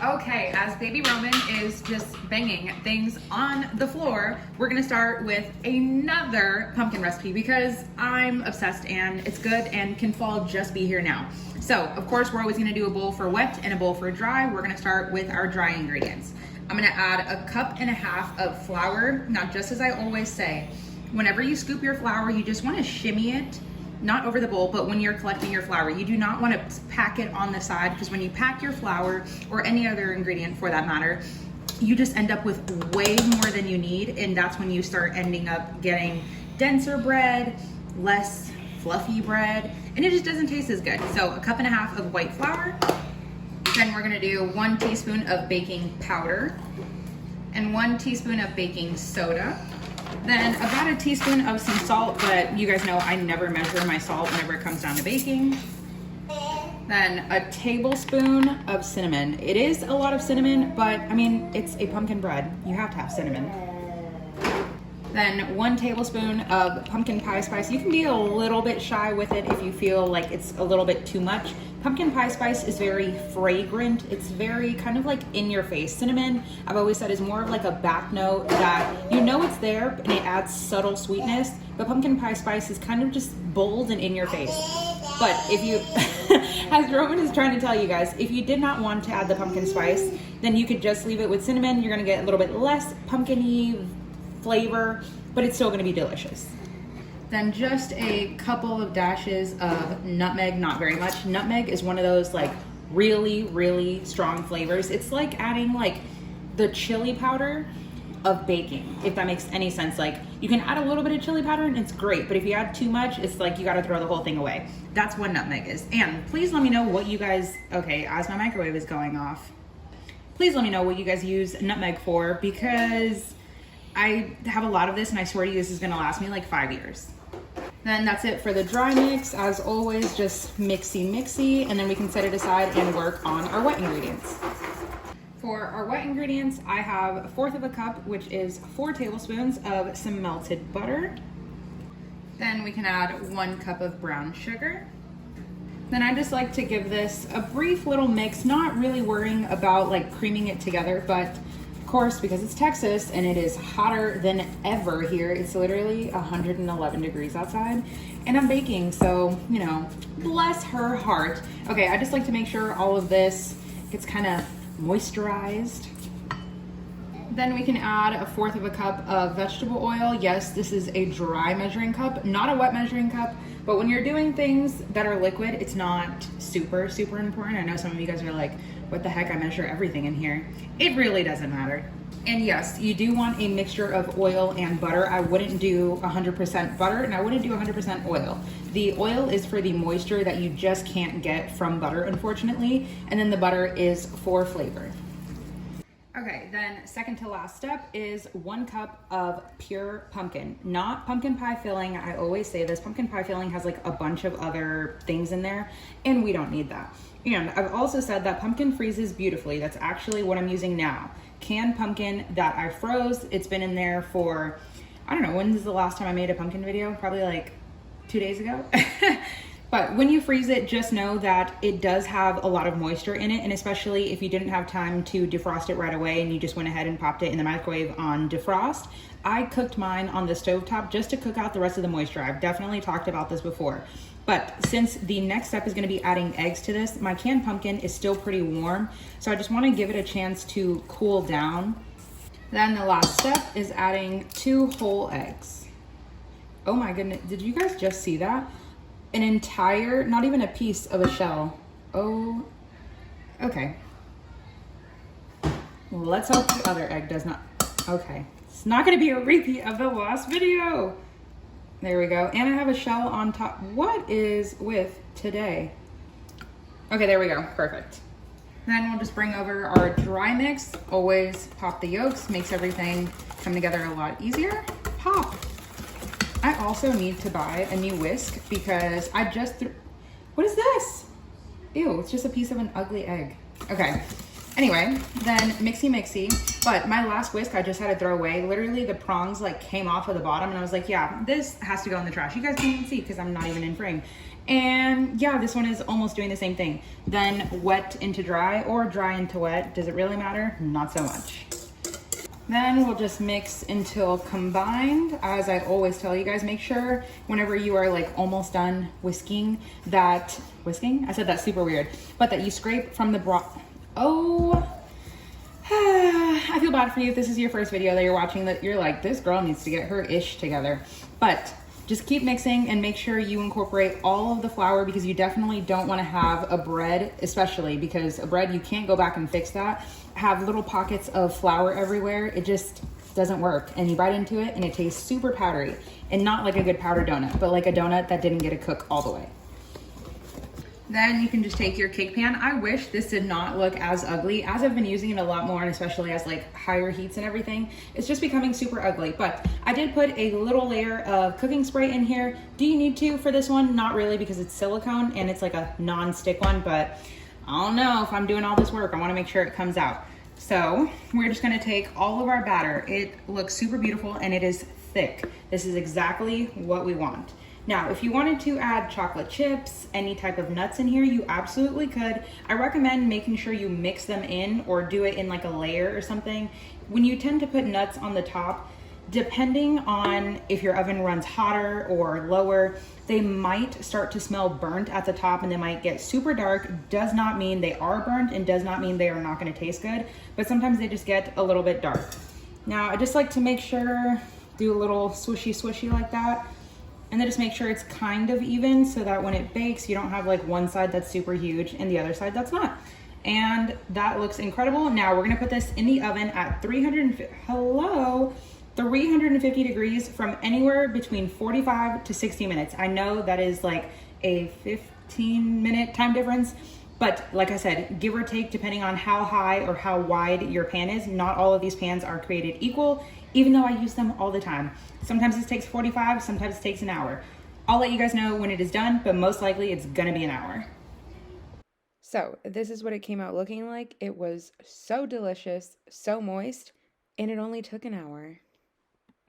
Okay, as baby Roman is just banging things on the floor, we're gonna start with another pumpkin recipe because I'm obsessed and it's good and can fall just be here now. So, of course, we're always gonna do a bowl for wet and a bowl for dry. We're gonna start with our dry ingredients. I'm gonna add 1.5 cups of flour. Now, just as I always say, whenever you scoop your flour, you just wanna shimmy it, not over the bowl, but when you're collecting your flour, you do not want to pack it on the side, because when you pack your flour or any other ingredient for that matter, you just end up with way more than you need, and that's when you start ending up getting denser bread, less fluffy bread, and it just doesn't taste as good. So 1.5 cups of white flour. Then we're gonna do 1 teaspoon of baking powder and 1 teaspoon of baking soda. Then about a teaspoon of some salt, but you guys know I never measure my salt whenever it comes down to baking. Then a tablespoon of cinnamon. It is a lot of cinnamon, but I mean, it's a pumpkin bread. You have to have cinnamon. Then 1 tablespoon of pumpkin pie spice. You can be a little bit shy with it if you feel like it's a little bit too much. Pumpkin pie spice is very fragrant. It's very kind of like in your face. Cinnamon, I've always said, is more of like a back note that you know it's there and it adds subtle sweetness, but pumpkin pie spice is kind of just bold and in your face. But if you, as Roman is trying to tell you guys, if you did not want to add the pumpkin spice, then you could just leave it with cinnamon. You're gonna get a little bit less pumpkin-y flavor, but it's still gonna be delicious. Then just a couple of dashes of nutmeg, not very much. Nutmeg is one of those like really, really strong flavors. It's like adding like the chili powder of baking, if that makes any sense. Like you can add a little bit of chili powder and it's great, but if you add too much, it's like you gotta throw the whole thing away. That's what nutmeg is. And please let me know what you guys, okay, as my microwave is going off, please let me know what you guys use nutmeg for, because I have a lot of this and I swear to you this is gonna last me like 5 years. Then that's it for the dry mix. As always, just mixy, and then we can set it aside and work on our wet ingredients. For our wet ingredients, I have 1/4 cup, which is 4 tablespoons of some melted butter. Then we can add 1 cup of brown sugar. Then I just like to give this a brief little mix, not really worrying about like creaming it together, but of course, because it's Texas and it is hotter than ever here, it's literally 111 degrees outside and I'm baking, so you know, bless her heart. Okay, I just like to make sure all of this gets kind of moisturized. Then we can add 1/4 cup of vegetable oil. Yes, this is a dry measuring cup, not a wet measuring cup, but when you're doing things that are liquid, it's not super important. I know some of you guys are like, what the heck, I measure everything in here. It really doesn't matter. And yes, you do want a mixture of oil and butter. I wouldn't do 100% butter and I wouldn't do 100% oil. The oil is for the moisture that you just can't get from butter, unfortunately, and then the butter is for flavor. Okay, then second to last step is 1 cup of pure pumpkin, not pumpkin pie filling. I always say this, pumpkin pie filling has like a bunch of other things in there and we don't need that. And I've also said that pumpkin freezes beautifully. That's actually what I'm using now. Canned pumpkin that I froze. It's been in there for, I don't know, when's the last time I made a pumpkin video? Probably like 2 days ago. But when you freeze it, just know that it does have a lot of moisture in it, and especially if you didn't have time to defrost it right away and you just went ahead and popped it in the microwave on defrost. I cooked mine on the stovetop just to cook out the rest of the moisture. I've definitely talked about this before. But since the next step is gonna be adding eggs to this, my canned pumpkin is still pretty warm, so I just wanna give it a chance to cool down. Then the last step is adding 2 whole eggs. Oh my goodness, did you guys just see that? An entire, not even a piece of a shell. Oh, okay. Let's hope the other egg does not, okay. It's not gonna be a repeat of the last video. There we go, and I have a shell on top. What is with today? Okay, there we go, perfect. Then we'll just bring over our dry mix. Always pop the yolks, makes everything come together a lot easier. Pop. I also need to buy a new whisk because I just threw, what is this? Ew, it's just a piece of an ugly egg. Okay, Anyway, then mixy. But my last whisk I just had to throw away. Literally the prongs like came off of the bottom and I was like, yeah, this has to go in the trash. You guys can't even see because I'm not even in frame. And yeah, this one is almost doing the same thing. Then wet into dry or dry into wet. Does it really matter? Not so much. Then we'll just mix until combined. As I always tell you guys, make sure whenever you are like almost done whisking that, I said that super weird, but that you scrape from the broth. Oh, I feel bad for you if this is your first video that you're watching that you're like, this girl needs to get her ish together. But just keep mixing and make sure you incorporate all of the flour because you definitely don't want to have a bread, especially because a bread, you can't go back and fix that. Have little pockets of flour everywhere. It just doesn't work. And you bite into it and it tastes super powdery and not like a good powdered donut, but like a donut that didn't get to cook all the way. Then you can just take your cake pan. I wish this did not look as ugly. As I've been using it a lot more, and especially as like higher heats and everything, it's just becoming super ugly. But I did put a little layer of cooking spray in here. Do you need to for this one? Not really, because it's silicone and it's like a non-stick one, but I don't know if I'm doing all this work. I wanna make sure it comes out. So we're just gonna take all of our batter. It looks super beautiful and it is thick. This is exactly what we want. Now, if you wanted to add chocolate chips, any type of nuts in here, you absolutely could. I recommend making sure you mix them in or do it in like a layer or something. When you tend to put nuts on the top, depending on if your oven runs hotter or lower, they might start to smell burnt at the top and they might get super dark. Does not mean they are burnt and does not mean they are not gonna taste good, but sometimes they just get a little bit dark. Now, I just like to make sure, do a little swishy like that. And then just make sure it's kind of even so that when it bakes, you don't have like one side that's super huge and the other side that's not. And that looks incredible. Now we're gonna put this in the oven at 350 degrees from anywhere between 45 to 60 minutes. I know that is like a 15-minute time difference, but like I said, give or take depending on how high or how wide your pan is. Not all of these pans are created equal, even though I use them all the time. Sometimes this takes 45, sometimes it takes an hour. I'll let you guys know when it is done, but most likely it's gonna be an hour. So this is what it came out looking like. It was so delicious, so moist, and it only took an hour.